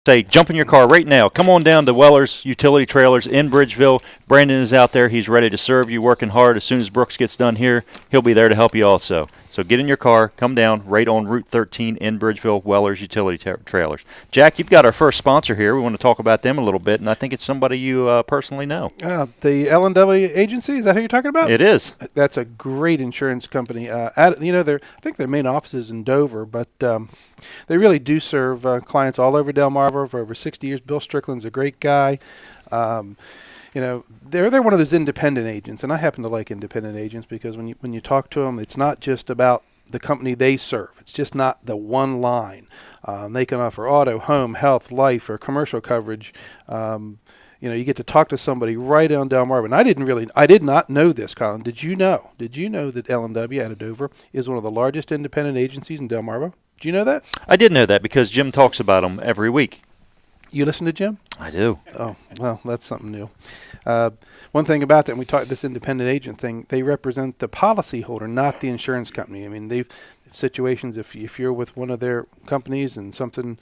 say, jump in your car right now. Come on down to Weller's Utility Trailers in Bridgeville. Brandon is out there. He's ready to serve you, working hard. As soon as Brooks gets done here, he'll be there to help you also. So get in your car, come down right on Route 13 in Bridgeville, Weller's Utility Trailers. Jack, you've got our first sponsor here. We want to talk about them a little bit, and I think it's somebody you personally know. The L&W agency, is that who you're talking about? It is. That's a great insurance company. I think their main office is in Dover, but they really do serve clients all over Delmarva for over 60 years. Bill Strickland's a great guy. They're one of those independent agents, and I happen to like independent agents because when you talk to them, it's not just about the company they serve. It's just not the one line. They can offer auto, home, health, life, or commercial coverage. You get to talk to somebody right on Delmarva. And I did not know this, Colin. Did you know that L&W out of Dover is one of the largest independent agencies in Delmarva? Did you know that? I did know that because Jim talks about them every week. You listen to Jim? I do. Oh, well, that's something new. One thing about that, and we talked this independent agent thing, they represent the policyholder, not the insurance company. I mean, they've situations if you're with one of their companies and something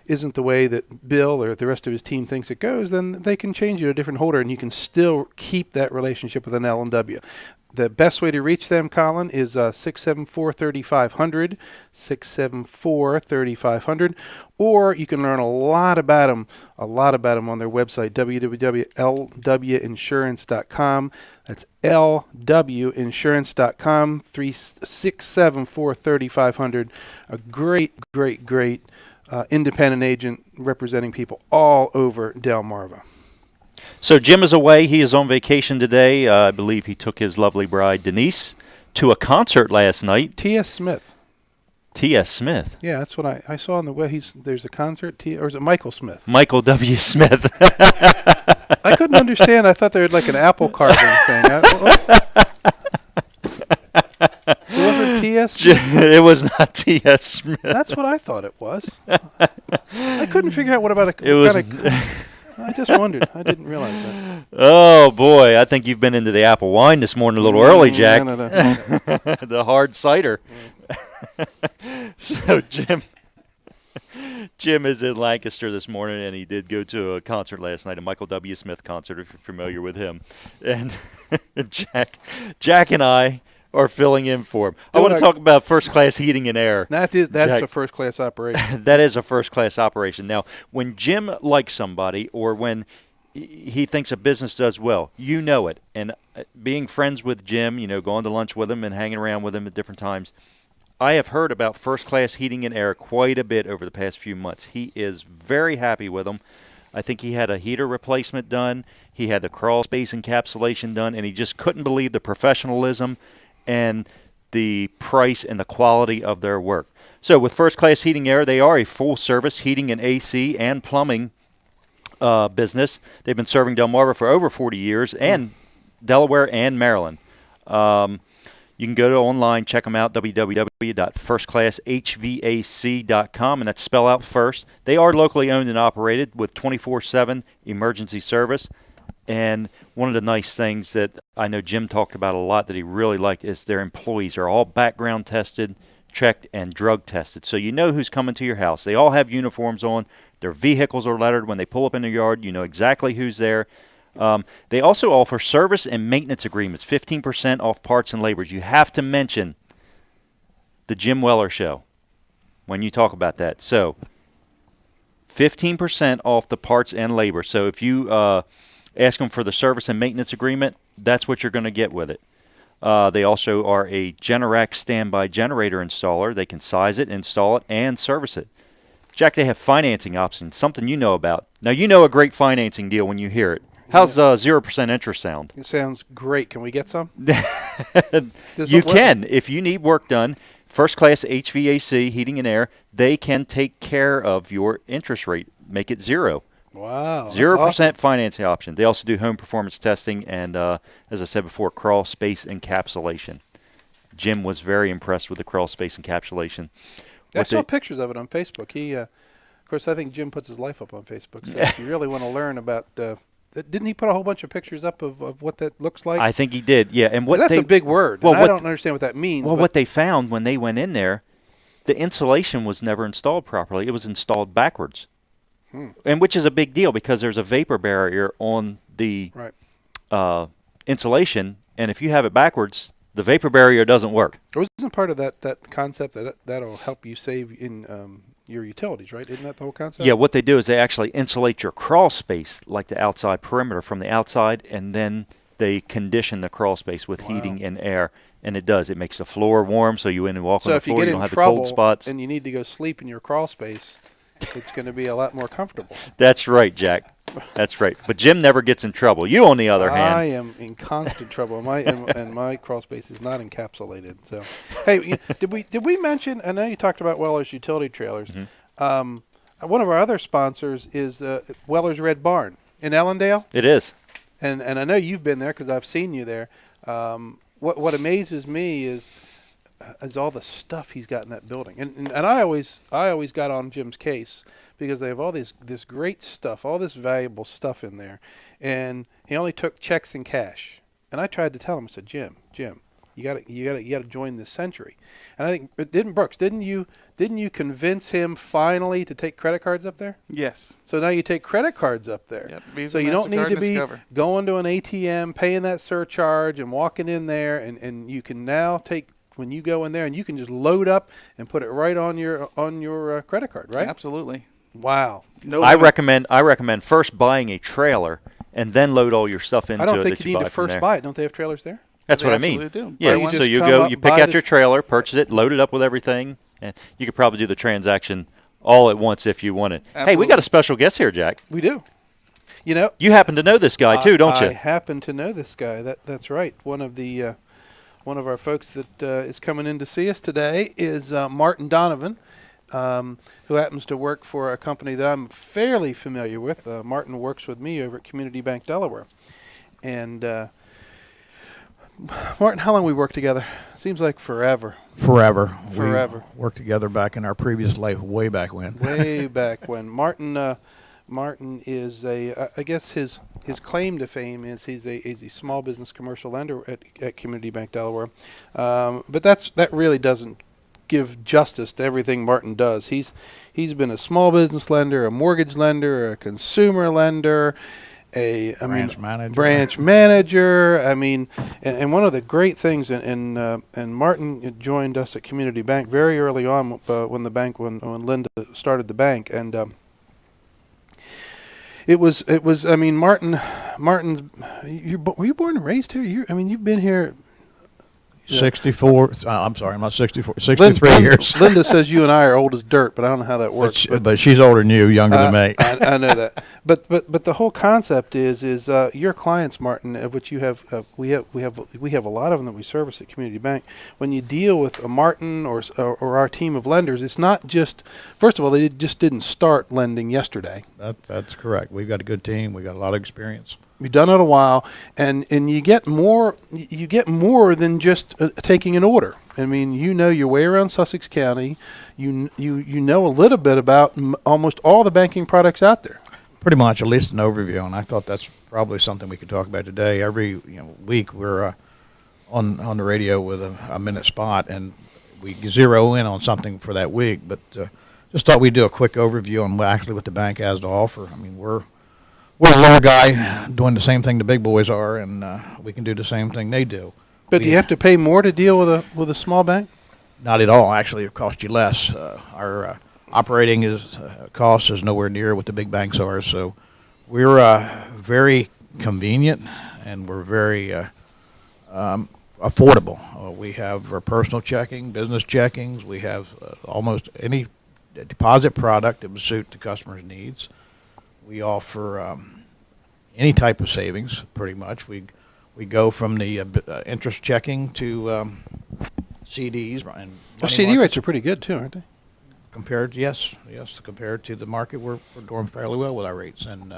isn't the way that Bill or the rest of his team thinks it goes, then they can change you to a different holder, and you can still keep that relationship with an L&W. The best way to reach them, Colin, is 674-3500, 674-3500, or you can learn a lot about them on their website, www.lwinsurance.com. That's lwinsurance.com, 674-3500. A great independent agent representing people all over Delmarva. So Jim is away. He is on vacation today. I believe he took his lovely bride, Denise, to a concert last night. T.S. Smith. T.S. Smith? Yeah, that's what I saw on the web. There's a concert, or is it Michael Smith? Michael W. Smith. I couldn't understand. I thought they had like an apple carving thing. It wasn't T.S. Smith? It was not T.S. Smith. That's what I thought it was. I couldn't figure out what about I just wondered. I didn't realize that. Oh, boy. I think you've been into the apple wine this morning a little early, Jack. No. The hard cider. So Jim is in Lancaster this morning, and he did go to a concert last night, a Michael W. Smith concert, if you're familiar with him. And Jack and I are filling in for him. I want to talk about first-class heating and air. That's a first-class operation. That is a first-class operation. Now, when Jim likes somebody or when he thinks a business does well, you know it. And being friends with Jim, going to lunch with him and hanging around with him at different times, I have heard about first-class heating and air quite a bit over the past few months. He is very happy with them. I think he had a heater replacement done. He had the crawl space encapsulation done, and he just couldn't believe the professionalism and the price and the quality of their work. So with First Class Heating Air, they are a full-service heating and AC and plumbing business. They've been serving Delmarva for over 40 years, and Delaware and Maryland. You can go to online, check them out, www.firstclasshvac.com, and that's spell out first. They are locally owned and operated with 24/7 emergency service. And one of the nice things that I know Jim talked about a lot that he really liked is their employees are all background tested, checked, and drug tested. So you know who's coming to your house. They all have uniforms on. Their vehicles are lettered. When they pull up in the yard, you know exactly who's there. They also offer service and maintenance agreements, 15% off parts and labors. You have to mention the Jim Weller Show when you talk about that. So 15% off the parts and labor. So if you ask them for the service and maintenance agreement, that's what you're going to get with it. They also are a Generac standby generator installer. They can size it, install it, and service it. Jack, they have financing options, something you know about. Now, you know a great financing deal when you hear it. How's 0% interest sound? It sounds great. Can we get some? You can. If you need work done, First Class HVAC, heating and air, they can take care of your interest rate, make it zero. Wow. 0% awesome. financing option. They also do home performance testing and, as I said before, crawl space encapsulation. Jim was very impressed with the crawl space encapsulation. I saw pictures of it on Facebook. He, of course, I think Jim puts his life up on Facebook. So if you really want to learn about, didn't he put a whole bunch of pictures up of what that looks like? I think he did. Yeah, and that's a big word. Well, I don't understand what that means. Well, what they found when they went in there, the insulation was never installed properly. It was installed backwards. and which is a big deal because there's a vapor barrier on the insulation, and if you have it backwards, the vapor barrier doesn't work. Wasn't part of that concept that'll help you save in your utilities, right? Isn't that the whole concept? Yeah, what they do is they actually insulate your crawl space, like the outside perimeter from the outside, and then they condition the crawl space with heating and air. And it does. It makes the floor warm, so you in and walk on the floor. You don't have the cold spots. And you need to go sleep in your crawl space, it's going to be a lot more comfortable. That's right, Jack. That's right. But Jim never gets in trouble. You, on the other hand, I am in constant trouble. My crawl space is not encapsulated. So, hey, did we mention? I know you talked about Weller's utility trailers. One of our other sponsors is Weller's Red Barn in Ellendale. It is. And I know you've been there because I've seen you there. What amazes me is all the stuff he's got in that building. And I always got on Jim's case because they have all this great stuff, all this valuable stuff in there. And he only took checks and cash. And I tried to tell him, I said, Jim, you got to join this century. And I think didn't you convince him finally to take credit cards up there? Yes. So now you take credit cards up there. Yep, so you don't need to be going to an ATM, paying that surcharge and walking in there, and you can now take when you go in there and you can just load up and put it right on your credit card, right? Absolutely. Wow. No, I recommend first buying a trailer and then load all your stuff into it. I don't think you need to first buy it. Don't they have trailers there? That's what I mean. Do. Yeah, so you pick out your trailer, purchase it, load it up with everything, and you could probably do the transaction all at once if you want it. Absolutely. Hey, we got a special guest here, Jack. We do. You happen to know this guy too, don't you? I happen to know this guy. That's right. One of our folks that is coming in to see us today is Martin Donovan, who happens to work for a company that I'm fairly familiar with. Martin works with me over at Community Bank Delaware, and. Martin, how long we worked together? Seems like forever. Forever. We worked together back in our previous life, way back when. Way back when. Martin is I guess his claim to fame is he's a small business commercial lender at Community Bank Delaware, but that really doesn't give justice to everything Martin does. He's been a small business lender, a mortgage lender, a consumer lender. Branch manager. I mean, and one of the great things, and Martin joined us at Community Bank very early on when Linda started the bank, and it was. I mean, Martin's. Were you born and raised here? You've been here. 64. I'm sorry, I'm not 64. 63 years. Linda says you and I are old as dirt, but I don't know how that works. But she's older than you, younger than me. I know that. But the whole concept is your clients, Martin, of which you have. We have a lot of them that we service at Community Bank. When you deal with a Martin or our team of lenders, it's not just. First of all, they just didn't start lending yesterday. That's correct. We've got a good team. We've got a lot of experience. You've done it a while, and you get more. You get more than just taking an order. I mean, you know your way around Sussex County. You know a little bit about almost all the banking products out there. Pretty much, at least an overview, and I thought that's probably something we could talk about today. Every week we're on the radio with a minute spot, and we zero in on something for that week. But just thought we'd do a quick overview on what the bank has to offer. I mean, we're a little guy doing the same thing the big boys are, and we can do the same thing they do. But do you have to pay more to deal with a small bank? Not at all. Actually, it costs you less. Our operating cost is nowhere near what the big banks are. So we're very convenient, and we're very affordable. We have our personal checking, business checkings. We have almost any deposit product that would suit the customer's needs. We offer any type of savings, pretty much. We go from the interest checking to CDs. And CD rates are pretty good too, aren't they? Compared to the market, we're doing fairly well with our rates. And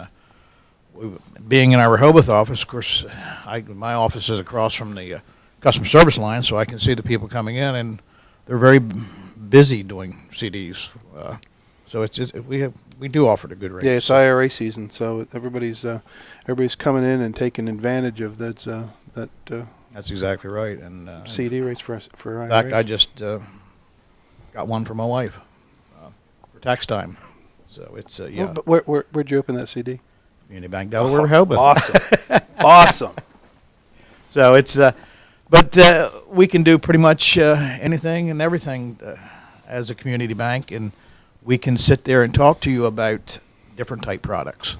being in our Rehoboth office, of course, my office is across from the customer service line, so I can see the people coming in, and they're very busy doing CDs. So we do offer the good rates. Yeah, it's IRA season, so everybody's coming in and taking advantage of that. That's exactly right. And CD rates for IRA. In fact, I just got one for my wife for tax time. So it's Well, but where'd you open that CD? Community Bank Delaware, Rehoboth. Awesome. Awesome. So it's, but we can do pretty much anything and everything as a community bank, and we can sit there and talk to you about different type products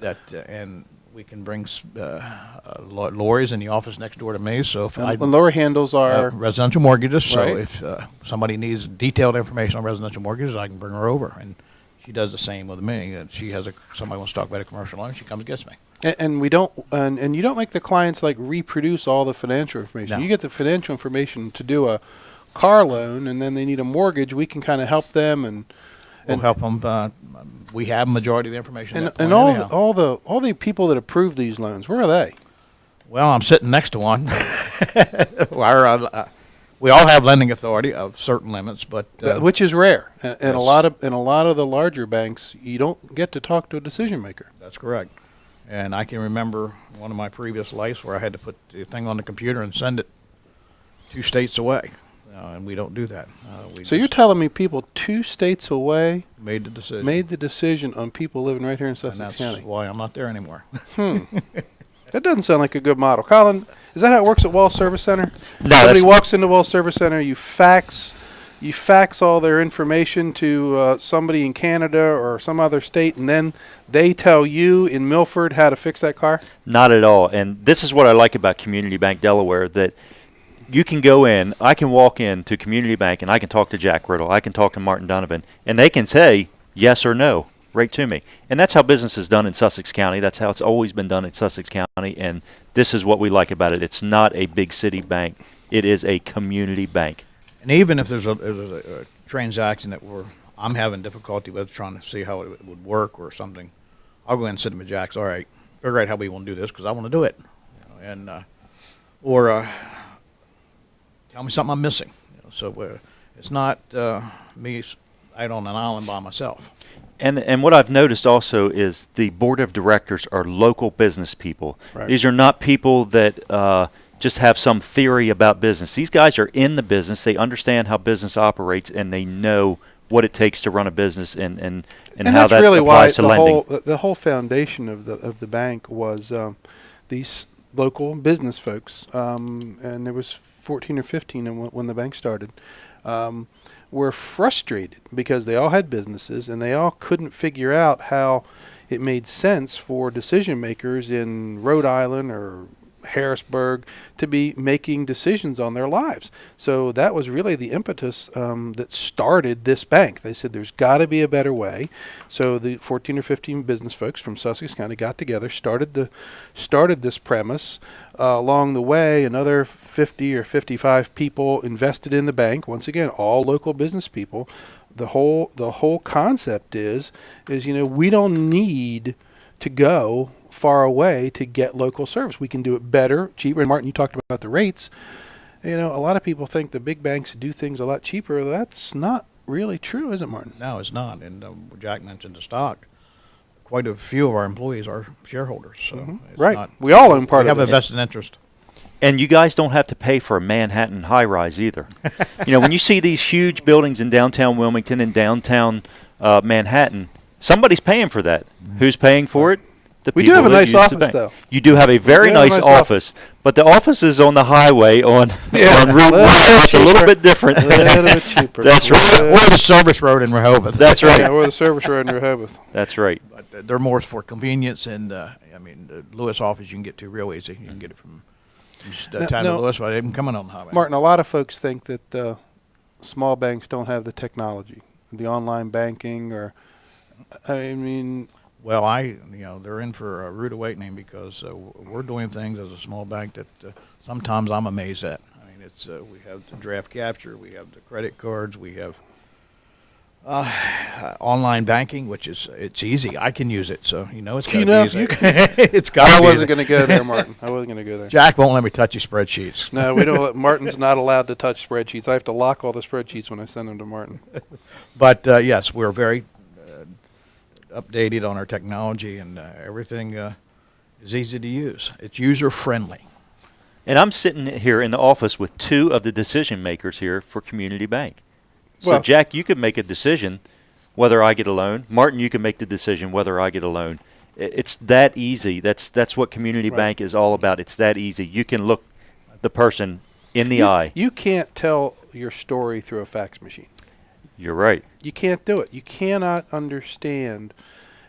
that, and we can bring Lori's in the office next door to me. So if And lower handles are residential mortgages, so Right. if somebody needs detailed information on residential mortgages, I can bring her over, and she does the same with me. And she has somebody wants to talk about a commercial loan, she comes and gets me. and we don't and you don't make the clients like reproduce all the financial information. No. You get the financial information to do a car loan, and then they need a mortgage. We can kind of help them and We'll help them. We have majority of the information. at that and point anyhow. all the people that approve these loans. Where are they? Well, I'm sitting next to one. We all have lending authority of certain limits, but Which is rare. And Yes. a lot of the larger banks, you don't get to talk to a decision maker. that's correct. And I can remember one of my previous lives where I had to put the thing on the computer and send it 2 states away, and we don't do that. We So you're just telling me people 2 states away made the decision, made the decision on people living right here in and Sussex that's County? why I'm not there anymore. That doesn't sound like a good model. Colin, is that how it works at Wall Service Center? No, Somebody that's- walks into Wall Service Center, you fax all their information to somebody in Canada or some other state, and then they tell you in Milford how to fix that car? Not at all. And this is what I like about Community Bank Delaware, that you can go in, I can walk in to Community Bank and I can talk to Jack Riddle, I can talk to Martin Donovan, and they can say yes or no right to me. And that's how business is done in Sussex County. That's how it's always been done in Sussex County. And this is what we like about it. It's not a big city bank. It is a community bank. And even if there's a transaction that I'm having difficulty with trying to see how it would work or something, I'll go in and sit with Jack's. All right, figure out how we want to do this because I want to do it, or tell me something I'm missing. So it's not me out on an island by myself. And what I've noticed also is the board of directors are local business people. Right. These are not people that just have some theory about business. These guys are in the business. They understand how business operates, and they know what it takes to run a business and how that's that really why applies to lending. the whole foundation of the bank was these local business folks, and there was 14 or 15 when the bank started. Were frustrated because they all had businesses and they all couldn't figure out how it made sense for decision makers in Rhode Island or Harrisburg to be making decisions on their lives. So that was really the impetus that started this bank. They said there's got to be a better way. So the 14 or 15 business folks from Sussex County got together, started this premise. Along the way, another 50 or 55 people invested in the bank. Once again, all local business people. The whole concept is we don't need to go far away to get local service. We can do it better, cheaper. And Martin, you talked about the rates. A lot of people think the big banks do things a lot cheaper. That's not really true, is it, Martin? No, it's not. And Jack mentioned the stock. Quite a few of our employees are shareholders. So it's Right. not, We all own part we of have a it. vested interest. And you guys don't have to pay for a Manhattan high-rise either. When you see these huge buildings in downtown Wilmington and downtown Manhattan, somebody's paying for that. Who's paying for it? The We do people have a that nice use the office, bank. though. You do have a very We have a nice nice office, but the office is on the highway on Route 1. It's a little bit different. A little bit cheaper. That's right. Or the service road in Rehoboth. That's right. Yeah, we're the service road in Rehoboth. That's right. But they're more for convenience, and the Lewis office you can get to real easy. You can get it from town to Lewis without even coming on the highway. Martin, a lot of folks think that small banks don't have the technology, the online banking, or Well, they're in for a rude awakening because we're doing things as a small bank that sometimes I'm amazed at. We have the draft capture, we have the credit cards, we have online banking, which it's easy. I can use it, so it's got to be easy. It's got to I be wasn't easy. going to go there, Martin. I wasn't going to go there. Jack won't let me touch his spreadsheets. No, we don't. Martin's not allowed to touch spreadsheets. I have to lock all the spreadsheets when I send them to Martin. But yes, we're very updated on our technology, and everything is easy to use. It's user friendly. And I'm sitting here in the office with 2 of the decision makers here for Community Bank. So, Well- Jack, you could make a decision whether I get a loan. Martin, you can make the decision whether I get a loan. It's that easy. That's what community bank is all about. It's that easy. You can look the person in the eye. You can't tell your story through a fax machine. You're right. You can't do it. You cannot understand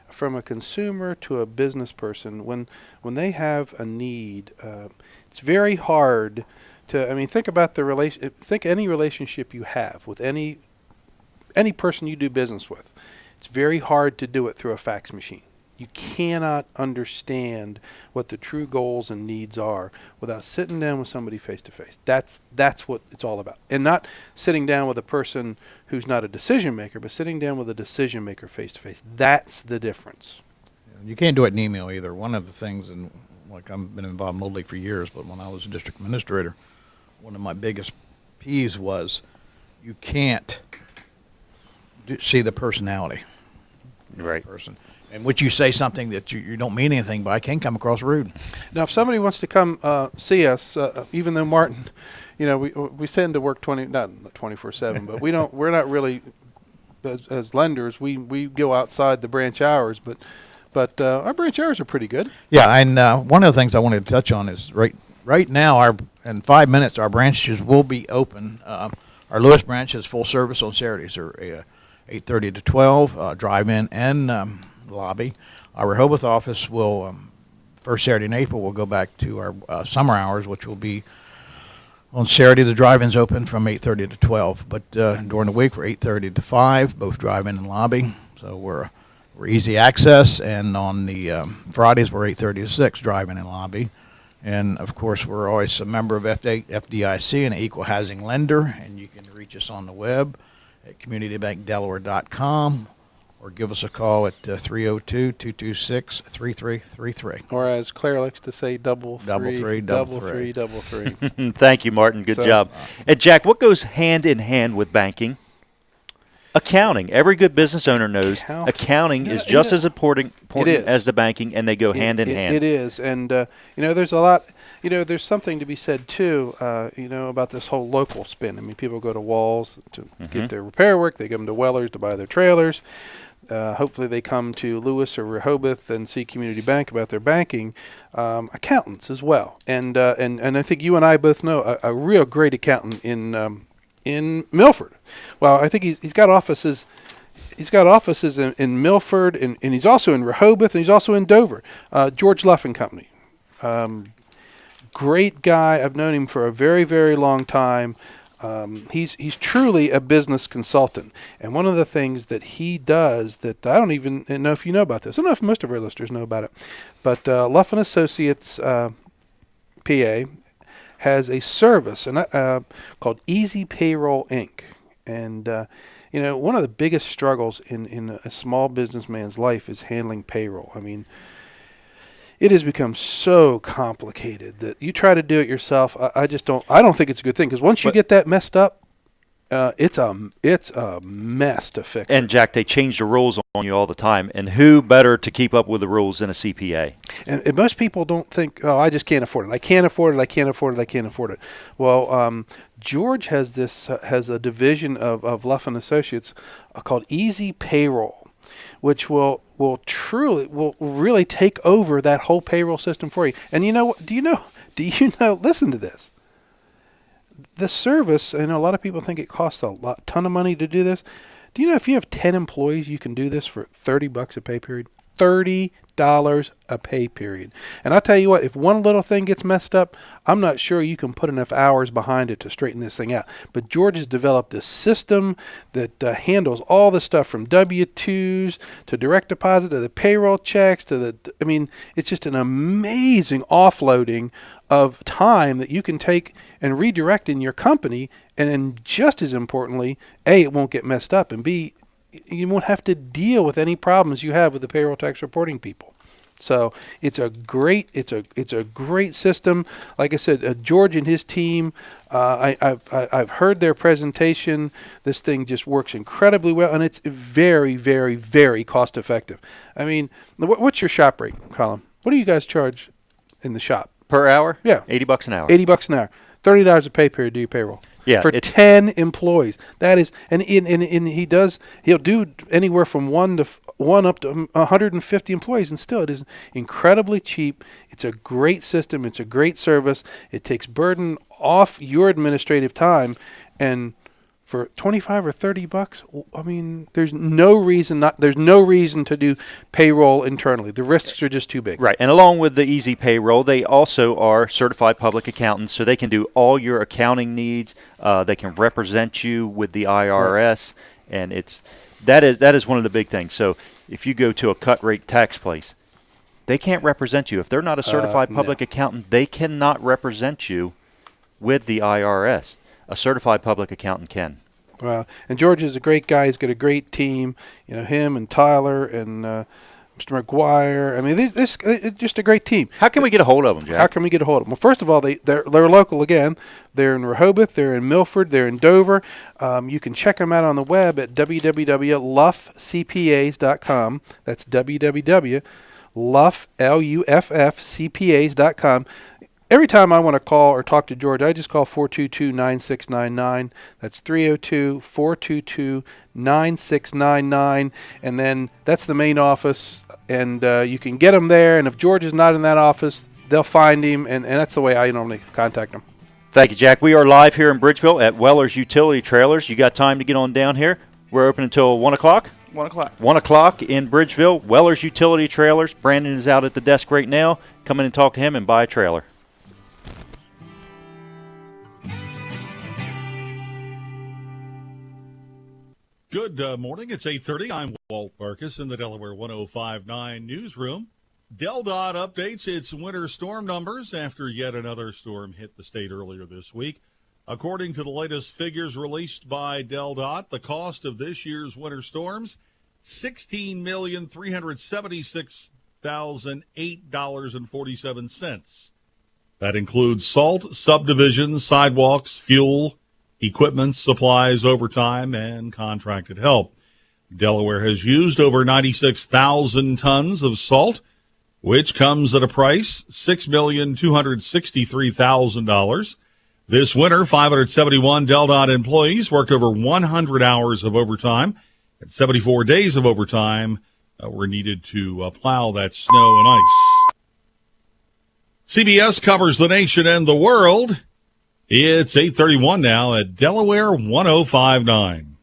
from a consumer to a business person when they have a need. It's very hard to. I mean, think about the relation. Think any relationship you have with any person you do business with. It's very hard to do it through a fax machine. You cannot understand what the true goals and needs are without sitting down with somebody face to face. That's what it's all about. And not sitting down with a person who's not a decision maker, but sitting down with a decision maker face to face. That's the difference. You can't do it in email either. One of the things, and like I've been involved in Little League for years, but when I was a district administrator, one of my biggest peeves was you can't see the personality. Right. Person. And would you say something that you don't mean anything by can come across rude? Now, if somebody wants to come see us, even though Martin, we tend to work not 24/7, but we're not really as lenders. We go outside the branch hours, but our branch hours are pretty good. Yeah, and one of the things I wanted to touch on is right now in 5 minutes our branches will be open. Our Lewis branch is full service on Saturdays, or 8:30 to 12, drive-in and lobby. Our Rehoboth office will, first Saturday in April, we'll go back to our summer hours, which will be on Saturday. The drive-in's open from 8:30 to 12, but during the week we're 8:30 to 5, both drive-in and lobby. So we're easy access, and on the Fridays we're 8:30 to 6, drive-in and lobby. And of course we're always a member of FDIC and an equal housing lender, and you can reach us on the web at communitybankdelaware.com. Or give us a call at 302-226-3333. Or as Claire likes to say, double three. Thank you, Martin. Good job. And Jack, what goes hand in hand with banking? Accounting. Every good business owner knows accounting is just as important as the banking, and they go hand in hand. It is. And, there's a lot, there's something to be said, too, about this whole local spin. I mean, people go to Walls to get their repair work. They come to Weller's to buy their trailers. Hopefully they come to Lewis or Rehoboth and see Community Bank about their banking. Accountants as well. And I think you and I both know a real great accountant in Milford. Well, I think he's got offices. He's got offices in Milford, and he's also in Rehoboth, and he's also in Dover. George Luff and Company. Great guy. I've known him for a very, very long time. He's truly a business consultant. And one of the things that he does that I don't even know if you know about this. I don't know if most of our listeners know about it. But Luff & Associates PA has a service called Easy Payroll Inc. And, one of the biggest struggles in a small businessman's life is handling payroll. I mean, it has become so complicated that you try to do it yourself. I don't think it's a good thing, because once you get that messed up, it's a mess to fix. And Jack, they change the rules on you all the time, and who better to keep up with the rules than a CPA? And most people don't think, I just can't afford it. I can't afford it. Well, George has a division of Luff & Associates called Easy Payroll, which will really take over that whole payroll system for you. And you know what? Do you know? Listen to this. The service, I know a lot of people think it costs a ton of money to do this. Do you know if you have 10 employees, you can do this for $30 a pay period? $30 a pay period. And I'll tell you what, if one little thing gets messed up, I'm not sure you can put enough hours behind it to straighten this thing out. But George has developed this system that handles all the stuff from W-2s to direct deposit to the payroll checks it's just an amazing offloading of time that you can take and redirect in your company. And then just as importantly, A, it won't get messed up, and B, you won't have to deal with any problems you have with the payroll tax reporting people. So it's a great system. Like I said, George and his team, I've heard their presentation. This thing just works incredibly well, and it's very, very, very cost effective. I mean, what's your shop rate, Colin? What do you guys charge in the shop? Per hour? Yeah. $80 an hour. $80 an hour. $30 a pay period to do your payroll. Yeah, for 10 employees. That is, and he'll do anywhere from one up to 150 employees, and still it is incredibly cheap. It's a great system. It's a great service. It takes burden off your administrative time, and for $25 or $30, I mean, there's no reason to do payroll internally. The risks are just too big. Right, and along with the easy payroll, they also are certified public accountants, so they can do all your accounting needs. They can represent you with the IRS, and that is one of the big things. So if you go to a cut rate tax place, they can't represent you if they're not a certified public accountant. They cannot represent you with the IRS. A certified public accountant can. Wow. And George is a great guy. He's got a great team. You know, him and Tyler and Mr. McGuire. I mean, this just a great team. How can we get a hold of them, Jack? How can we get a hold of them? Well, first of all, they're local again. They're in Rehoboth. They're in Milford. They're in Dover. You can check them out on the web at www.luffcpas.com. That's www.luffcpas.com. Every time I want to call or talk to George, I just call 422-9699. That's 302-422-9699. And then that's the main office, and you can get him there. And if George is not in that office, they'll find him, and that's the way I normally contact him. Thank you, Jack. We are live here in Bridgeville at Weller's Utility Trailers. You got time to get on down here. We're open until 1 o'clock. 1 o'clock. 1 o'clock in Bridgeville. Weller's Utility Trailers. Brandon is out at the desk right now. Come in and talk to him and buy a trailer. Good morning. It's 8:30. I'm Walt Marcus in the Delaware 105.9 newsroom. DelDOT updates its winter storm numbers after yet another storm hit the state earlier this week. According to the latest figures released by DelDOT, the cost of this year's winter storms, $16,376,008.47. That includes salt, subdivisions, sidewalks, fuel, equipment, supplies, overtime, and contracted help. Delaware has used over 96,000 tons of salt, which comes at a price $6,263,000. This winter, 571 DelDOT employees worked over 100 hours of overtime, and 74 days of overtime were needed to plow that snow and ice. CBS covers the nation and the world. It's 8:31 now at Delaware 105.9.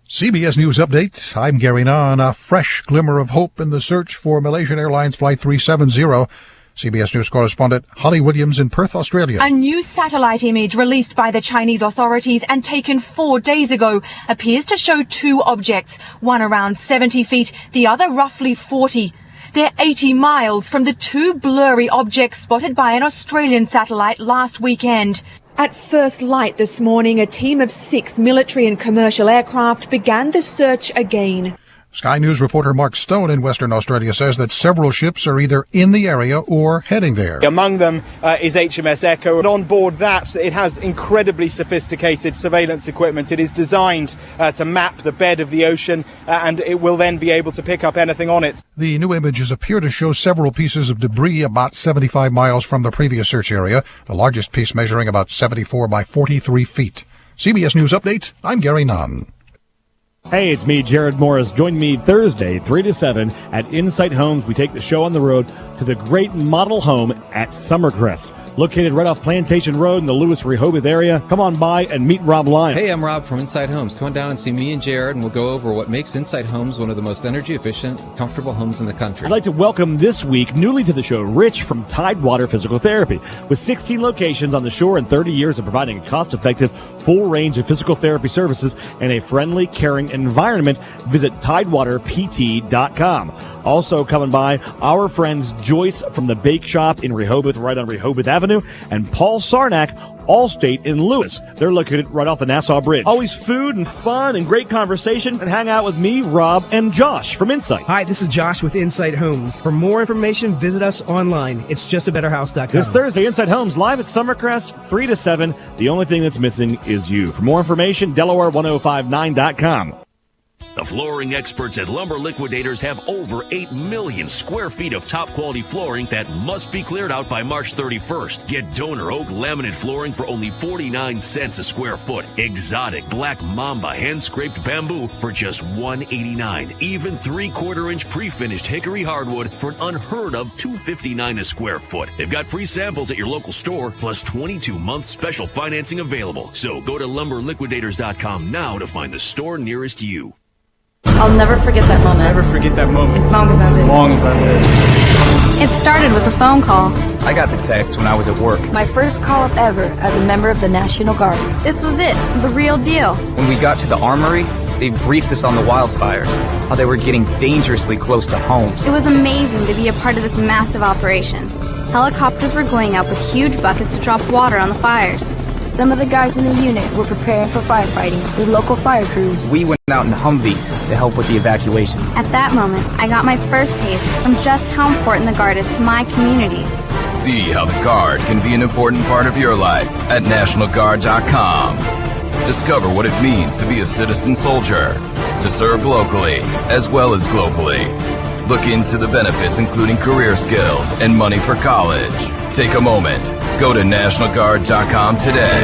CBS News Update. I'm Gary Nahn. A fresh glimmer of hope in the search for Malaysian Airlines Flight 370. CBS News correspondent Holly Williams in Perth, Australia. A new satellite image released by the Chinese authorities and taken 4 days ago appears to show two objects, one around 70 feet, the other roughly 40. They're 80 miles from the two blurry objects spotted by an Australian satellite last weekend. At first light this morning, a team of 6 military and commercial aircraft began the search again. Sky News reporter Mark Stone in Western Australia says that several ships are either in the area or heading there. Among them is HMS Echo. And on board that, it has incredibly sophisticated surveillance equipment. It is designed to map the bed of the ocean, and it will then be able to pick up anything on it. The new images appear to show several pieces of debris about 75 miles from the previous search area, the largest piece measuring about 74 by 43 feet. CBS News Update, I'm Gary Nahn. Hey, it's me, Jared Morris. Join me Thursday, 3 to 7 at Insight Homes. We take the show on the road to the great model home at Summercrest. Located right off Plantation Road in the Lewis-Rehoboth area. Come on by and meet Rob Lyon. Hey, I'm Rob from Insight Homes. Come on down and see me and Jared, and we'll go over what makes Insight Homes one of the most energy-efficient, comfortable homes in the country. I'd like to welcome this week, newly to the show, Rich from Tidewater Physical Therapy. With 16 locations on the shore and 30 years of providing a cost-effective, full range of physical therapy services and a friendly, caring environment, visit TidewaterPT.com. Also coming by, our friends Joyce from the Bake Shop in Rehoboth, right on Rehoboth Avenue, and Paul Sarnak, Allstate in Lewis. They're located right off the Nassau Bridge. Always food and fun and great conversation, and hang out with me, Rob, and Josh from Insight. Hi, this is Josh with Insight Homes. For more information, visit us online. It's justabetterhouse.com. This Thursday, Insight Homes live at Summercrest, 3 to 7. The only thing that's missing is you. For more information, Delaware1059.com. The flooring experts at Lumber Liquidators have over 8 million square feet of top-quality flooring that must be cleared out by March 31st. Get donor oak laminate flooring for only 49 cents a square foot. Exotic black mamba hand-scraped bamboo for just $189. Even 3/4-inch pre-finished hickory hardwood for an unheard of $259 a square foot. They've got free samples at your local store, plus 22-month special financing available. So go to lumberliquidators.com now to find the store nearest you. I'll never forget that moment. Never forget that moment. As long as I live. As long as I live. It started with a phone call. I got the text when I was at work. My first call up ever as a member of the National Guard. This was it, the real deal. When we got to the armory, they briefed us on the wildfires, how they were getting dangerously close to homes. It was amazing to be a part of this massive operation. Helicopters were going up with huge buckets to drop water on the fires. Some of the guys in the unit were preparing for firefighting with local fire crews. We went out in Humvees to help with the evacuations. At that moment, I got my first taste from just how important the Guard is to my community. See how the Guard can be an important part of your life at NationalGuard.com. Discover what it means to be a citizen soldier, to serve locally as well as globally. Look into the benefits, including career skills and money for college. Take a moment. Go to NationalGuard.com today.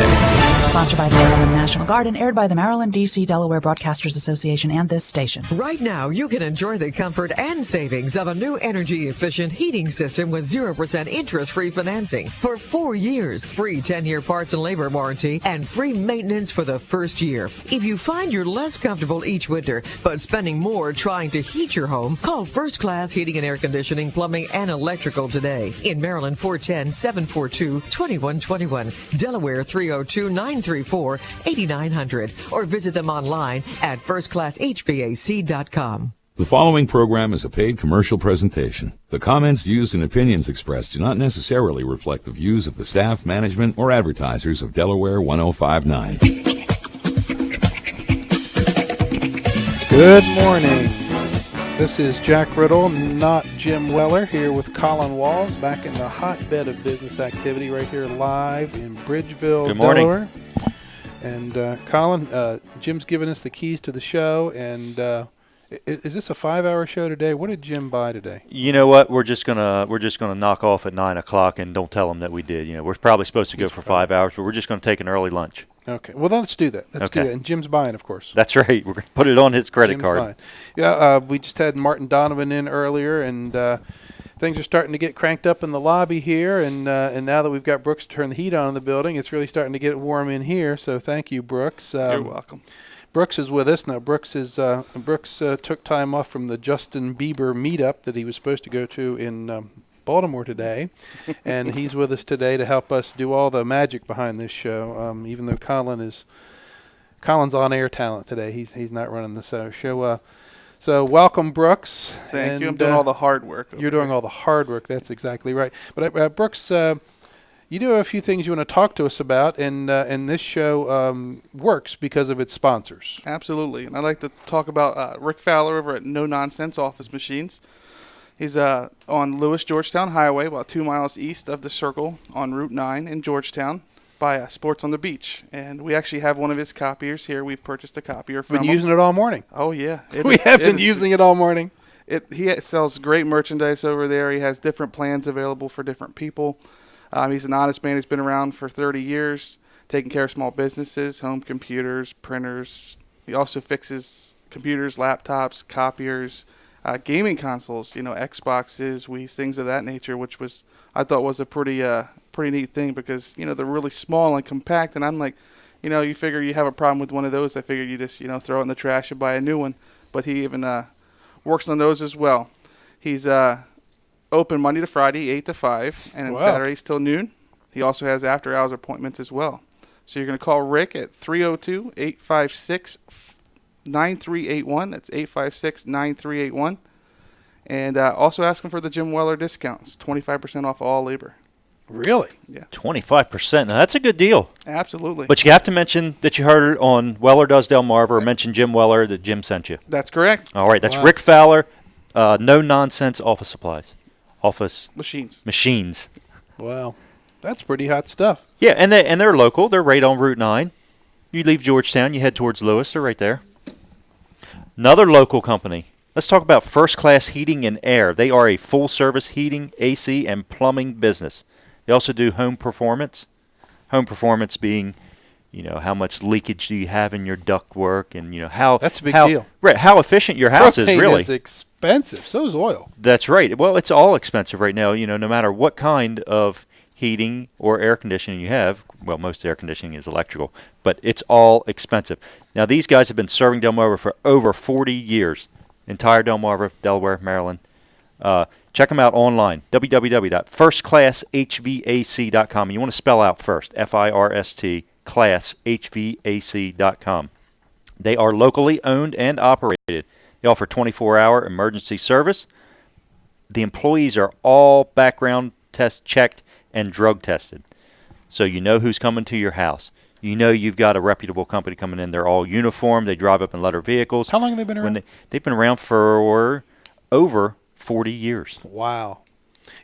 Sponsored by the Maryland National Guard and aired by the Maryland, D.C. Delaware Broadcasters Association and this station. Right now, you can enjoy the comfort and savings of a new energy-efficient heating system with 0% interest-free financing for 4 years, free 10-year parts and labor warranty, and free maintenance for the first year. If you find you're less comfortable each winter, but spending more trying to heat your home, call First Class Heating and Air Conditioning, Plumbing, and Electrical today. In Maryland, 410-742-2121. Delaware, 302-934-8900. Or visit them online at firstclasshvac.com. The following program is a paid commercial presentation. The comments, views, and opinions expressed do not necessarily reflect the views of the staff, management, or advertisers of Delaware 105.9. Good morning. This is Jack Riddle, not Jim Weller, here with Colin Walls, back in the hotbed of business activity right here live in Bridgeville, Good morning. Delaware. And Colin, Jim's giving us the keys to the show, and is this a 5-hour show today? What did Jim buy today? You know what? We're just gonna knock off at 9 o'clock and don't tell him that we did. You know, we're probably supposed to go for 5 hours, but we're just gonna take an early lunch. Okay. Well, let's do that. Let's do that. And Jim's buying, of course. That's right. We're gonna put it on his credit card. Buying. Yeah. We just had Martin Donovan in earlier, and things are starting to get cranked up in the lobby here. And now that we've got Brooks to turn the heat on in the building, it's really starting to get warm in here. So thank you, Brooks. You're welcome. Brooks is with us now. Brooks took time off from the Justin Bieber meetup that he was supposed to go to in Baltimore today, and he's with us today to help us do all the magic behind this show. Even though Colin's on air talent today, he's not running the show. So welcome, Brooks. Thank you. I'm doing all the hard work. You're doing all the hard work. That's exactly right. But Brooks, you do have a few things you want to talk to us about, and this show works because of its sponsors. Absolutely. And I'd like to talk about Rick Fowler over at No Nonsense Office Machines. He's on Lewis-Georgetown Highway, about 2 miles east of the Circle on Route 9 in Georgetown by Sports on the Beach. And we actually have one of his copiers here. We've purchased a copier from him. Been using it all morning. Oh, yeah. We have been using it all morning. He sells great merchandise over there. He has different plans available for different people. He's an honest man who's been around for 30 years, taking care of small businesses, home computers, printers. He also fixes computers, laptops, copiers, gaming consoles, Xboxes, Wii's, things of that nature, which I thought was a pretty neat thing because, they're really small and compact. And I'm like, you figure you have a problem with one of those. I figure you just, throw it in the trash and buy a new one. But he even works on those as well. He's open Monday to Friday, 8 to 5, and then Saturdays till noon. He also has after-hours appointments as well. So you're going to call Rick at 302-856-9381. That's 856-9381. And also ask him for the Jim Weller discounts, 25% off all labor. Really? Yeah. 25%. Now, that's a good deal. Absolutely. But you have to mention that you heard it on Weller Does Delmarva, or mention Jim Weller, that Jim sent you. That's correct. All right. That's Rick Fowler, No Nonsense Office Supplies. Office machines. Wow. That's pretty hot stuff. Yeah, and they're local. They're right on Route 9. You leave Georgetown, you head towards Lewis. They're right there. Another local company. Let's talk about First Class Heating and Air. They are a full-service heating, AC, and plumbing business. They also do home performance. Home performance being, how much leakage do you have in your ductwork, and how that's a big deal. Right, how efficient your house is. Really, is expensive. So is oil. That's right. Well, it's all expensive right now. No matter what kind of heating or air conditioning you have. Well, most air conditioning is electrical, but it's all expensive. Now, these guys have been serving Delmarva for over 40 years. Entire Delmarva, Delaware, Maryland. Check them out online, www.firstclasshvac.com. You want to spell out first, F-I-R-S-T, classhvac.com. They are locally owned and operated. They offer 24-hour emergency service. The employees are all background test checked and drug tested. So you know who's coming to your house. You know you've got a reputable company coming in. They're all uniformed. They drive up in letter vehicles. How long have they been around? They've been around for over 40 years. Wow.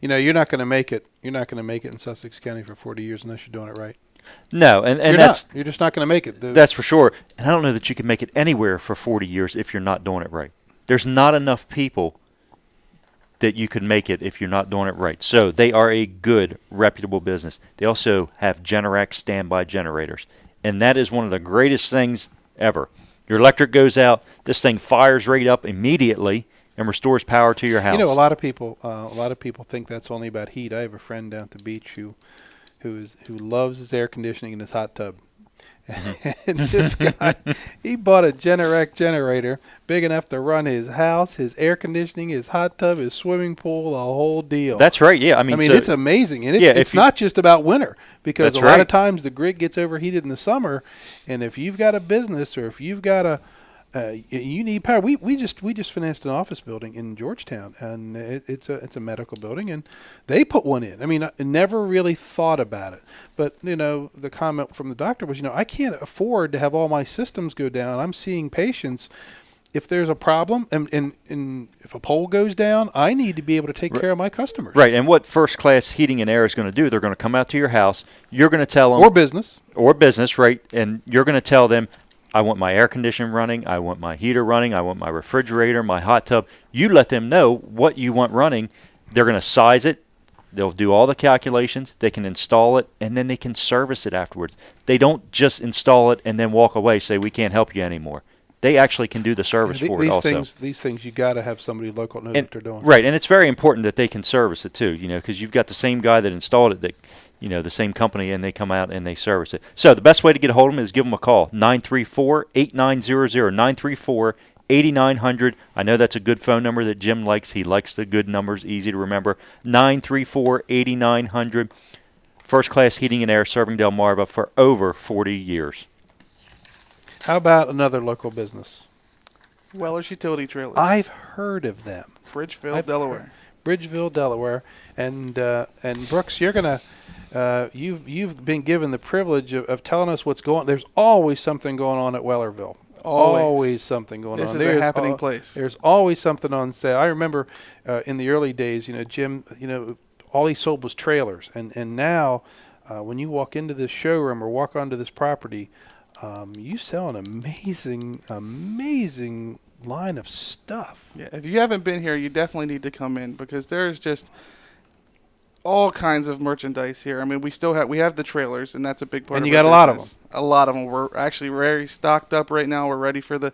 You're not going to make it. You're not going to make it in Sussex County for 40 years unless you're doing it right. No, and you're that's not. You're just not going to make it. That's for sure. And I don't know that you can make it anywhere for 40 years if you're not doing it right. There's not enough people that you could make it if you're not doing it right. So they are a good, reputable business. They also have Generac standby generators. And that is one of the greatest things ever. Your electric goes out, this thing fires right up immediately and restores power to your house. A lot of people think that's only about heat. I have a friend down at the beach who loves his air conditioning in his hot tub. And this guy, he bought a Generac generator big enough to run his house, his air conditioning, his hot tub, his swimming pool, the whole deal. That's right, yeah. I mean, it's amazing. And it's not just about winter, because a lot of times the grid gets overheated in the summer, and if you've got a business or if you've got you need power. We just financed an office building in Georgetown, and it's a medical building, and they put one in. I mean, I never really thought about it, but the comment from the doctor was, I can't afford to have all my systems go down. I'm seeing patients. If there's a problem and if a pole goes down, I need to be able to take care of my customers. Right, and what First Class Heating and Air is going to do, they're going to come out to your house. You're going to tell them. Or business, right? And you're going to tell them, I want my air conditioner running, I want my heater running, I want my refrigerator, my hot tub. You let them know what you want running. They're going to size it. They'll do all the calculations. They can install it, and then they can service it afterwards. They don't just install it and then walk away, say, we can't help you anymore. They actually can do the service for it also. These things, you got to have somebody local know what they're doing. Right, and it's very important that they can service it too, because you've got the same guy that installed it, that the same company, and they come out and they service it. So the best way to get a hold of them is give them a call, 934-8900, 934-8900. I know that's a good phone number that Jim likes. He likes the good numbers, easy to remember. 934-8900. First Class Heating and Air, serving Delmarva for over 40 years. How about another local business? Weller's Utility Trailers. I've heard of them. Bridgeville, Delaware. Bridgeville, Delaware, and Brooks, you're gonna you've been given the privilege of telling us what's going on. There's always something going on at Wellerville. Always something going on. This is a happening place. There's always something on sale. I remember in the early days, Jim, all he sold was trailers, and now when you walk into this showroom or walk onto this property. You sell an amazing line of stuff. Yeah, if you haven't been here, you definitely need to come in, because there's just all kinds of merchandise here. I mean, we have the trailers, and that's a big part. And of you got a lot of them. A lot of them. We're actually very stocked up right now. We're ready for the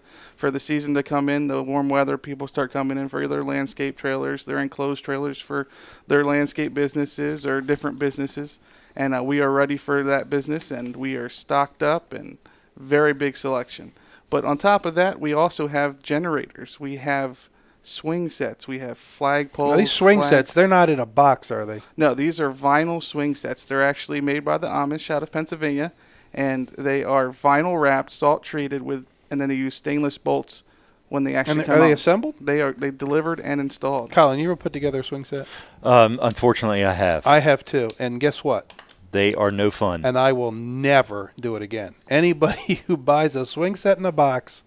season to come in. The warm weather, people start coming in for their landscape trailers, their enclosed trailers for their landscape businesses or different businesses, and we are ready for that business, and we are stocked up and. Very big selection. But on top of that, we also have generators. We have swing sets. We have flagpoles. Now these swing sets, they're not in a box, are they? No, these are vinyl swing sets. They're actually made by the Amish out of Pennsylvania, and they are vinyl wrapped, salt treated and then they use stainless bolts when they actually come out. Are they assembled? They delivered and installed. Colin, you ever put together a swing set? Unfortunately, I have. I have too. And guess what? They are no fun. And I will never do it again. Anybody who buys a swing set in a box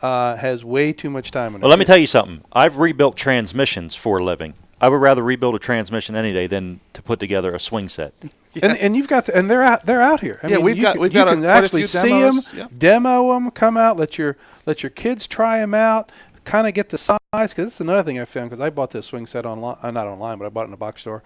has way too much time in it. Well, let me tell you something. I've rebuilt transmissions for a living. I would rather rebuild a transmission any day than to put together a swing set. And you've got and they're out here. I mean, we've got you can actually see them, demos. demo them, come out, let your kids try them out, kind of get the size, because that's another thing I found, because I bought this swing set online, not online, but I bought it in a box store.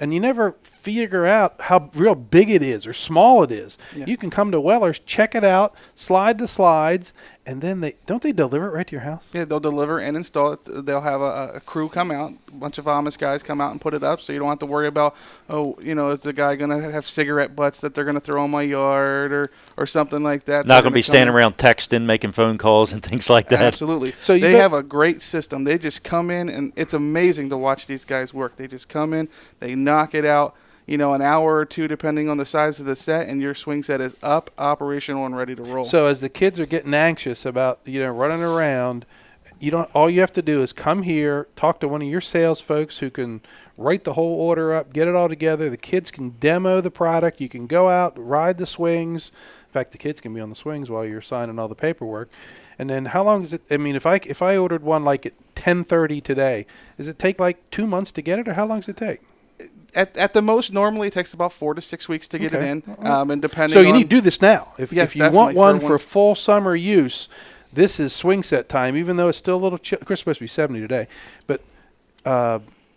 And you never figure out how real big it is or small it is. Yeah. You can come to Weller's, check it out, slide the slides, and then they deliver it right to your house? Yeah, they'll deliver and install it. They'll have a crew come out, a bunch of Amish guys come out and put it up, so you don't have to worry about, is the guy going to have cigarette butts that they're going to throw in my yard or something like that. Not going to be standing around texting, making phone calls and things like that. Absolutely. So they have a great system. They just come in, and it's amazing to watch these guys work. They just come in, they knock it out, an hour or two, depending on the size of the set, and your swing set is up, operational, and ready to roll. So as the kids are getting anxious about, running around, all you have to do is come here, talk to one of your sales folks who can write the whole order up, get it all together. The kids can demo the product. You can go out, ride the swings. In fact, the kids can be on the swings while you're signing all the paperwork. And then how long does it, if I ordered one like at 10:30 today, does it take like 2 months to get it, or how long does it take? At the most, normally it takes about 4 to 6 weeks to get it in, and depending. So you need to do this now. If you want one for full summer use, this is swing set time. Even though it's still a little chill. Of course, it's supposed to be 70 today, but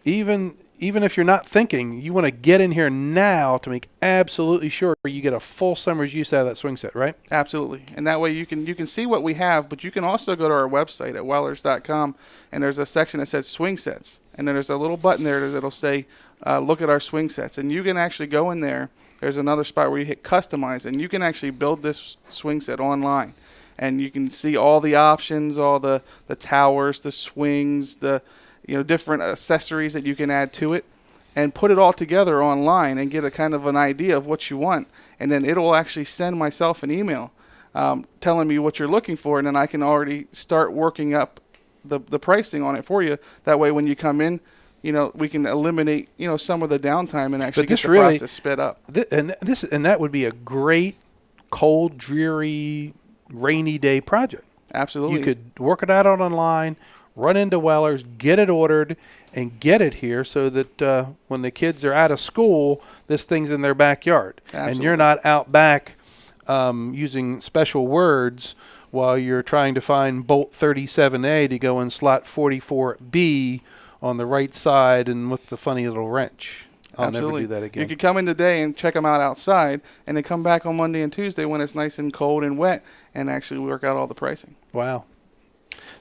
even if you're not thinking, you want to get in here now to make absolutely sure you get a full summer's use out of that swing set, right? Absolutely, and that way you can see what we have, but you can also go to our website at wellers.com, and there's a section that says swing sets, and then there's a little button there that'll say look at our swing sets, and you can actually go in there. There's another spot where you hit customize, and you can actually build this swing set online, and you can see all the options, all the towers, the swings, the different accessories that you can add to it, and put it all together online and get a kind of an idea of what you want, and then it'll actually send myself an email telling me what you're looking for, and then I can already start working up the pricing on it for you. That way when you come in, we can eliminate, some of the downtime and actually get the process sped up. And that would be a great cold, dreary, rainy day project. Absolutely. You could work it out online, run into Weller's, get it ordered, and get it here so that when the kids are out of school, this thing's in their backyard. Absolutely. And you're not out back using special words while you're trying to find bolt 37A to go in slot 44B on the right side and with the funny little wrench. I'll Absolutely. never do that again. You could come in today and check them out outside, and then come back on Monday and Tuesday when it's nice and cold and wet, and actually work out all the pricing. Wow.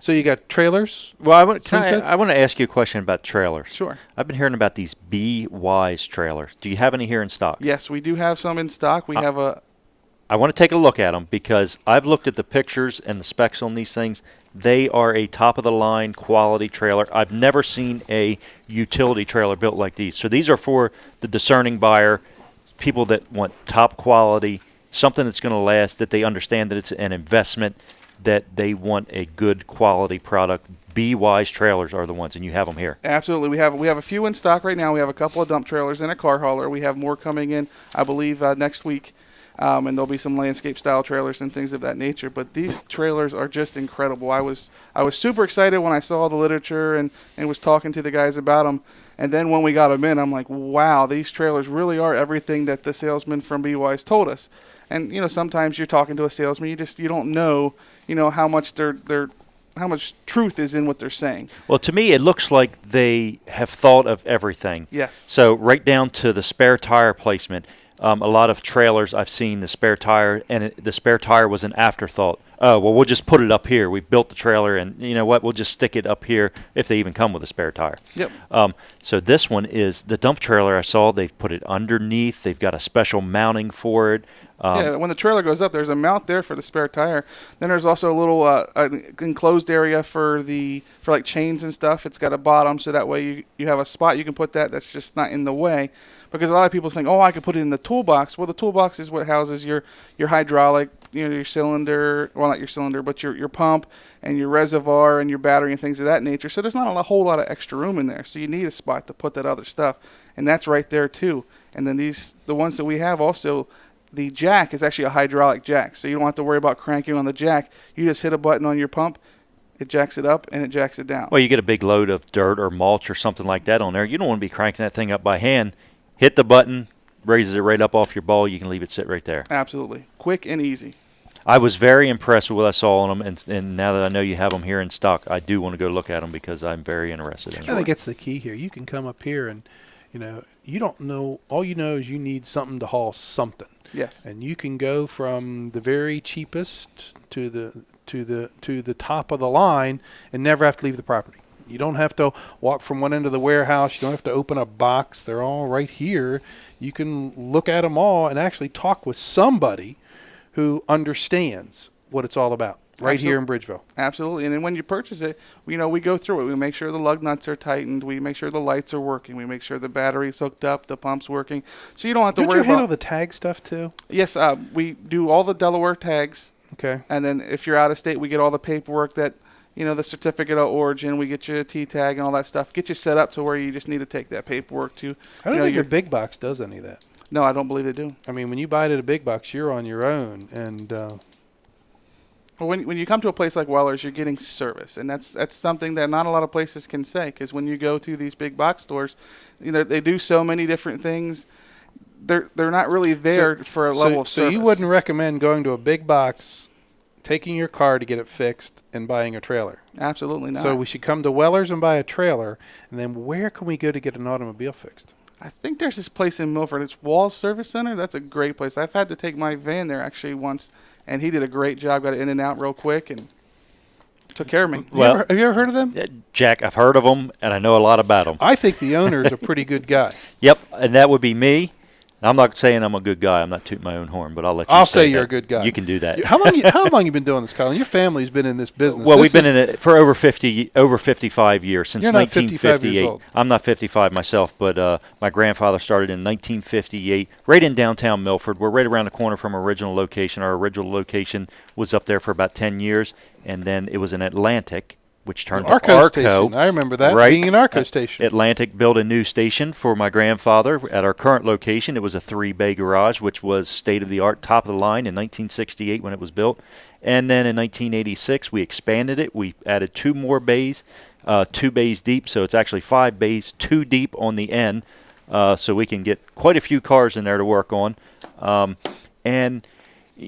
So you got trailers? Well, I want to ask you a question about trailers. Sure. I've been hearing about these Be Wise trailers. Do you have any here in stock? Yes, we do have some in stock. We have a... I want to take a look at them because I've looked at the pictures and the specs on these things. They are a top-of-the-line quality trailer. I've never seen a utility trailer built like these. So these are for the discerning buyer, people that want top quality, something that's going to last, that they understand that it's an investment, that they want a good quality product. Be Wise trailers are the ones, and you have them here. Absolutely. We have a few in stock right now. We have a couple of dump trailers and a car hauler. We have more coming in, I believe, next week. And there'll be some landscape-style trailers and things of that nature. But these trailers are just incredible. I was super excited when I saw the literature and was talking to the guys about them. And then when we got them in, I'm like, wow, these trailers really are everything that the salesman from Be Wise told us. And sometimes you're talking to a salesman, you don't know, how much how much truth is in what they're saying. Well, to me, it looks like they have thought of everything. Yes. So right down to the spare tire placement. A lot of trailers I've seen the spare tire, and the spare tire was an afterthought. Oh, well, we'll just put it up here. We built the trailer, and you know what? We'll just stick it up here if they even come with a spare tire. Yep. So this one is the dump trailer I saw. They've put it underneath. They've got a special mounting for it. Yeah, when the trailer goes up, there's a mount there for the spare tire. Then there's also a little enclosed area for like chains and stuff. It's got a bottom, so that way you have a spot you can put that's just not in the way. Because a lot of people think, oh, I could put it in the toolbox. Well, the toolbox is what houses your hydraulic, your cylinder, well, not your cylinder, but your pump and your reservoir and your battery and things of that nature. So there's not a whole lot of extra room in there. So you need a spot to put that other stuff. And that's right there, too. And then the ones that we have also, the jack is actually a hydraulic jack. So you don't have to worry about cranking on the jack. You just hit a button on your pump. It jacks it up and it jacks it down. Well, you get a big load of dirt or mulch or something like that on there. You don't want to be cranking that thing up by hand. Hit the button, raises it right up off your ball. You can leave it sit right there. Absolutely. Quick and easy. I was very impressed with what I saw on them, and now that I know you have them here in stock, I do want to go look at them because I'm very interested in them. I think that's the key here. You can come up here and, you don't know. All you know is you need something to haul something. Yes. And you can go from the very cheapest to the top of the line and never have to leave the property. You don't have to walk from one end of the warehouse. You don't have to open a box. They're all right here. You can look at them all and actually talk with somebody who understands what it's all about right here in Bridgeville. Absolutely. And then when you purchase it, we go through it. We make sure the lug nuts are tightened. We make sure the lights are working. We make sure the battery's hooked up, the pump's working. So you don't have to worry about... Don't you handle the tag stuff too? Yes, we do all the Delaware tags. Okay. And then if you're out of state, we get all the paperwork that, the certificate of origin. We get you a T-tag and all that stuff. Get you set up to where you just need to take that paperwork to... I don't think the big box does any of that. No, I don't believe they do. I mean, when you buy it at a big box, you're on your own. And well, when you come to a place like Weller's, you're getting service, and that's something that not a lot of places can say. Because when you go to these big box stores, they do so many different things. They're not really there for a level of service. So you wouldn't recommend going to a big box, taking your car to get it fixed, and buying a trailer? Absolutely not. So we should come to Weller's and buy a trailer, and then where can we go to get an automobile fixed? I think there's this place in Milford. It's Walls Service Center. That's a great place. I've had to take my van there actually once, and he did a great job. Got it in and out real quick and took care of me. Well, have you ever heard of them? Jack, I've heard of them, and I know a lot about them. I think the owner is a pretty good guy. Yep, and that would be me. I'm not saying I'm a good guy. I'm not tooting my own horn, but I'll let you I'll say you're that. a good guy. You can do that. How long you been doing this, Colin? Your family's been in this business. Well, we've been in it for over 55 years, since You're not 55 1958. years old. I'm not 55 myself, but my grandfather started in 1958, right in downtown Milford. We're right around the corner from our original location. Our original location was up there for about 10 years, and then it was in Atlantic, which turned to Arco Arco. station. I remember that, right? being an Arco station. Atlantic built a new station for my grandfather at our current location. It was a 3-bay garage, which was state-of-the-art, top of the line in 1968 when it was built. And then in 1986, we expanded it. We added 2 more bays, 2 bays deep, so it's actually 5 bays, 2 deep on the end, so we can get quite a few cars in there to work on. And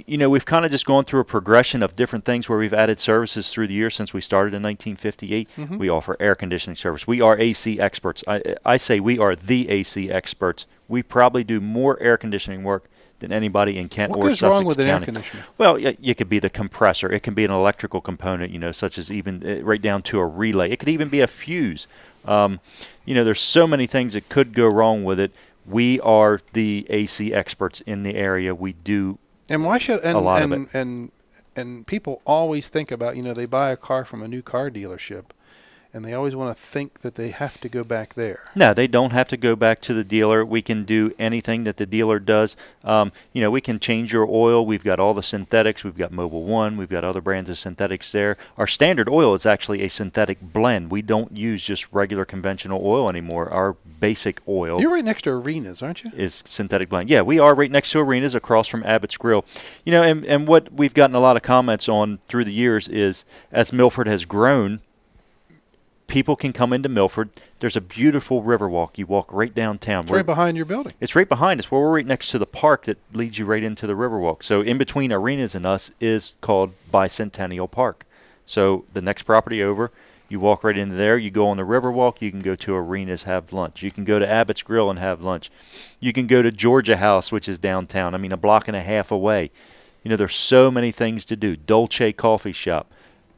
we've kind of just gone through a progression of different things where we've added services through the years since we started in 1958. Mm-hmm. We offer air conditioning service. We are AC experts. I say we are the AC experts. We probably do more air conditioning work than anybody in Kent or Sussex County. What goes wrong with an air conditioner? Well, it could be the compressor. It can be an electrical component, such as even right down to a relay. It could even be a fuse. There's so many things that could go wrong with it. We are the AC experts in the area. We do and why should a lot of it. And people always think about, they buy a car from a new car dealership, and they always want to think that they have to go back there. No, they don't have to go back to the dealer. We can do anything that the dealer does. We can change your oil. We've got all the synthetics. We've got Mobil 1. We've got other brands of synthetics there. Our standard oil is actually a synthetic blend. We don't use just regular conventional oil anymore. Our basic oil. You're right next to Arenas, aren't you? Is synthetic blend. Yeah, we are right next to Arenas across from Abbott's Grill. And what we've gotten a lot of comments on through the years is as Milford has grown, people can come into Milford. There's a beautiful river walk. You walk right downtown. It's right behind your building. It's right behind us. We're right next to the park that leads you right into the river walk. So in between Arenas and us is called Bicentennial Park. So the next property over, you walk right into there. You go on the river walk. You can go to Arenas, have lunch. You can go to Abbott's Grill and have lunch. You can go to Georgia House, which is downtown. a block and a half away. There's so many things to do. Dolce Coffee Shop.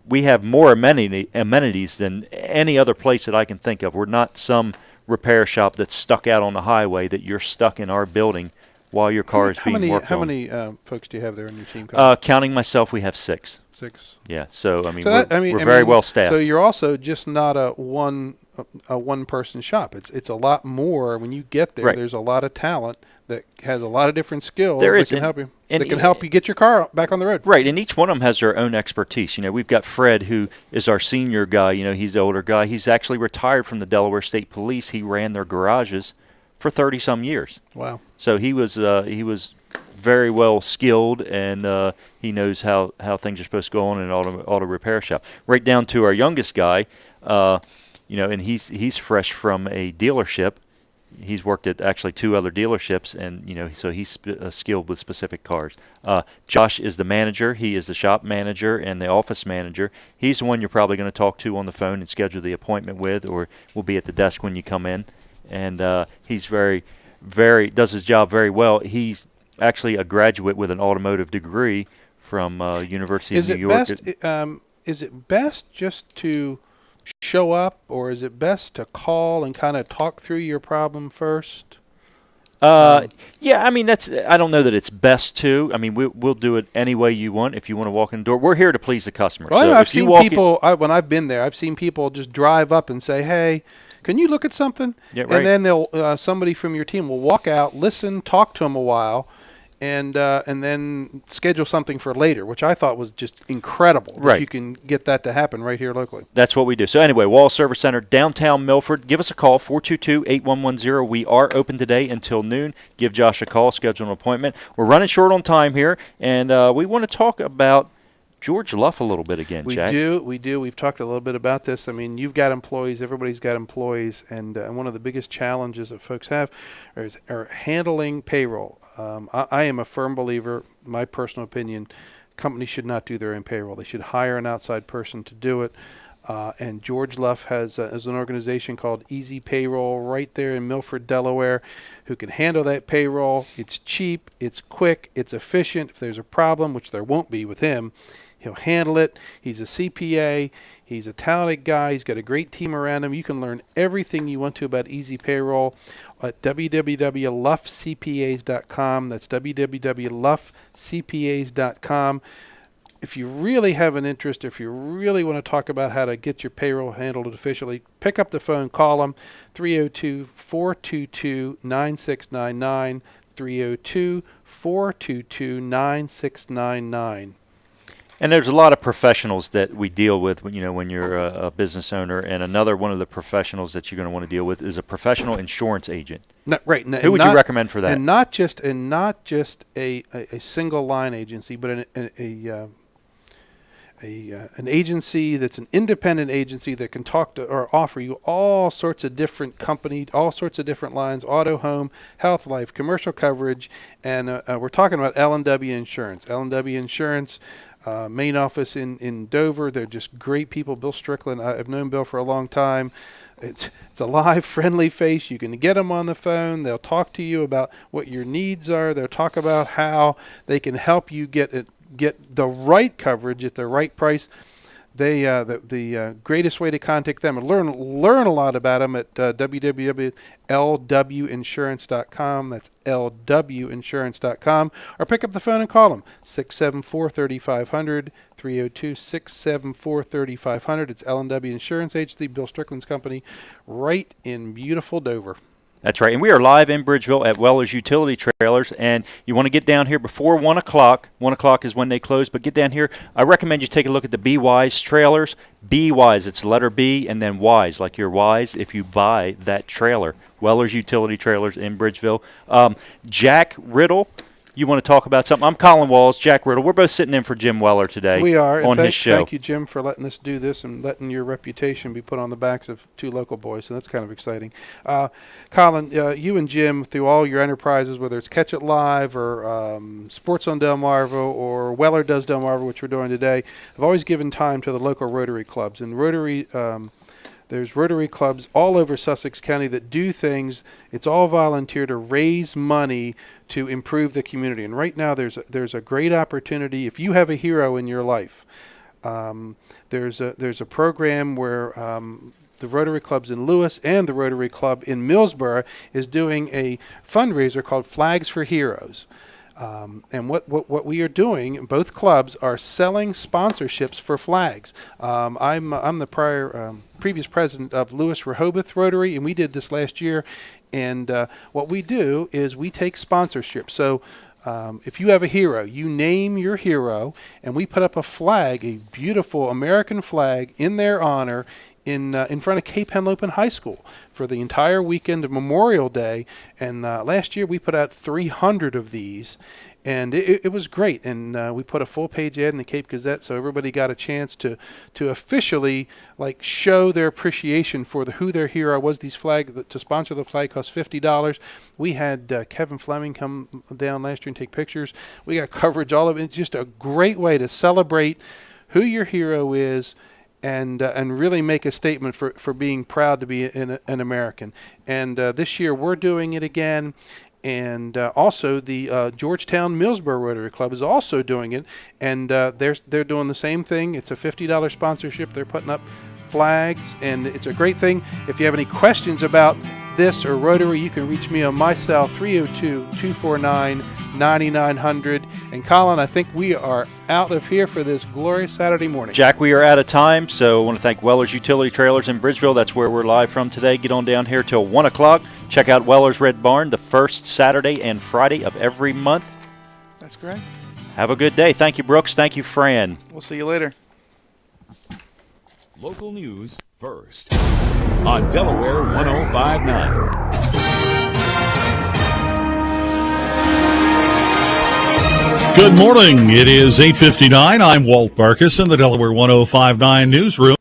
We have more amenities than any other place that I can think of. We're not some repair shop that's stuck out on the highway that you're stuck in our building while your car is being worked on. How many folks do you have there in your team? Counting myself, we have 6. 6. Yeah. So we're very well staffed. So you're also just not a one person shop. It's a lot more. When you get there, Right. There's a lot of talent that has a lot of different skills There that is, can and- help you. and That can help you get your car back on the road. Right, and each one of them has their own expertise. We've got Fred, who is our senior guy. He's the older guy. He's actually retired from the Delaware State Police. He ran their garages for 30-some years. Wow. So he was very well skilled, and he knows how things are supposed to go on in an auto repair shop. Right down to our youngest guy, and he's fresh from a dealership. he's worked at actually 2 other dealerships, and so he's skilled with specific cars. Josh is the manager. He is the shop manager and the office manager. He's the one you're probably going to talk to on the phone and schedule the appointment with, or will be at the desk when you come in. And he's does his job very well. He's actually a graduate with an automotive degree from University of New York. Is it best just to show up, or is it best to call and kind of talk through your problem first? Yeah, I mean, I don't know that it's best to. I mean, we'll do it any way you want. If you want to walk in the door, we're here to please the customer. Well, so I've seen people, when I've been there, I've seen people just drive up and say, hey, can you look at something? Yeah, right. And then somebody from your team will walk out, listen, talk to them a while, and then schedule something for later, which I thought was just incredible. Right. That you can get that to happen right here locally. That's what we do. So anyway, Wall Service Center, downtown Milford. Give us a call, 422-8110. We are open today until noon. Give Josh a call, schedule an appointment. We're running short on time here, and we want to talk about George Luff a little bit again, Jack. We do. We've talked a little bit about this. I mean, you've got employees. Everybody's got employees. And one of the biggest challenges that folks have are handling payroll. I am a firm believer, my personal opinion, companies should not do their own payroll. They should hire an outside person to do it. And George Luff has an organization called Easy Payroll right there in Milford, Delaware, who can handle that payroll. It's cheap, it's quick, it's efficient. If there's a problem, which there won't be with him, he'll handle it. He's a CPA. He's a talented guy. He's got a great team around him. You can learn everything you want to about Easy Payroll at www.luffcpas.com. That's www.luffcpas.com. If you really have an interest, if you really want to talk about how to get your payroll handled efficiently, pick up the phone, call them, 302-422-9699, 302-422-9699. And there's a lot of professionals that we deal with, when you're a business owner. And another one of the professionals that you're going to want to deal with is a professional insurance agent. Right. Who would you recommend for that? And not just a single line agency, but an agency that's an independent agency that can talk to or offer you all sorts of different companies, all sorts of different lines: auto, home, health, life, commercial coverage. And we're talking about L&W Insurance. L&W Insurance. Main office in Dover. They're just great people. Bill Strickland, I've known Bill for a long time. It's a live, friendly face. You can get them on the phone. They'll talk to you about what your needs are. They'll talk about how they can help you get the right coverage at the right price. They the greatest way to contact them and learn a lot about them at www.lwinsurance.com. That's lwinsurance.com. Or pick up the phone and call them, 674-3500, 302-674-3500. It's L&W Insurance Agency, Bill Strickland's company, right in beautiful Dover. That's right. And we are live in Bridgeville at Weller's Utility Trailers. And you want to get down here before 1 o'clock. 1 o'clock is when they close. But get down here. I recommend you take a look at the Be Wise trailers. Be Wise. It's letter B and then Wise, like you're wise if you buy that trailer. Weller's Utility Trailers in Bridgeville. Jack Riddle, you want to talk about something? I'm Colin Walls, Jack Riddle. We're both sitting in for Jim Weller today. We are. On his show. Thank you, Jim, for letting us do this and letting your reputation be put on the backs of 2 local boys. So that's kind of exciting. Colin, you and Jim, through all your enterprises, whether it's Catch It Live or Sports on Delmarva or Weller Does Delmarva, which we're doing today, have always given time to the local Rotary clubs. And Rotary there's Rotary clubs all over Sussex County that do things. It's all volunteer to raise money to improve the community. And right now there's a great opportunity. If you have a hero in your life, there's a program where the Rotary clubs in Lewis and the Rotary Club in Millsboro is doing a fundraiser called Flags for Heroes. And what we are doing, both clubs are selling sponsorships for flags. I'm the previous president of Lewis Rehoboth Rotary, and we did this last year. And what we do is we take sponsorship. So if you have a hero, you name your hero, and we put up a flag, a beautiful American flag in their honor in front of Cape Henlopen High School for the entire weekend of Memorial Day. And last year we put out 300 of these. And it was great, and we put a full-page ad in the Cape Gazette, so everybody got a chance to officially show their appreciation for who their hero was. These to sponsor the flag cost $50. We had Kevin Fleming come down last year and take pictures. We got coverage all of it. It's just a great way to celebrate who your hero is, and really make a statement for being proud to be an American. And this year we're doing it again. And also the Georgetown Millsboro Rotary Club is also doing it, and they're doing the same thing. It's a $50 sponsorship. They're putting up flags, and it's a great thing. If you have any questions about this or Rotary, you can reach me on my cell, 302-249-9900. And Colin, I think we are out of here for this glorious Saturday morning. Jack, we are out of time, so I want to thank Weller's Utility Trailers in Bridgeville. That's where we're live from today. Get on down here till 1 o'clock. Check out Weller's Red Barn the first Saturday and Friday of every month. That's great. Have a good day. Thank you, Brooks. Thank you, Fran. We'll see you later. Local news first on Delaware 105.9. Good morning. It is 8:59. I'm Walt Barkus in the Delaware 105.9 newsroom.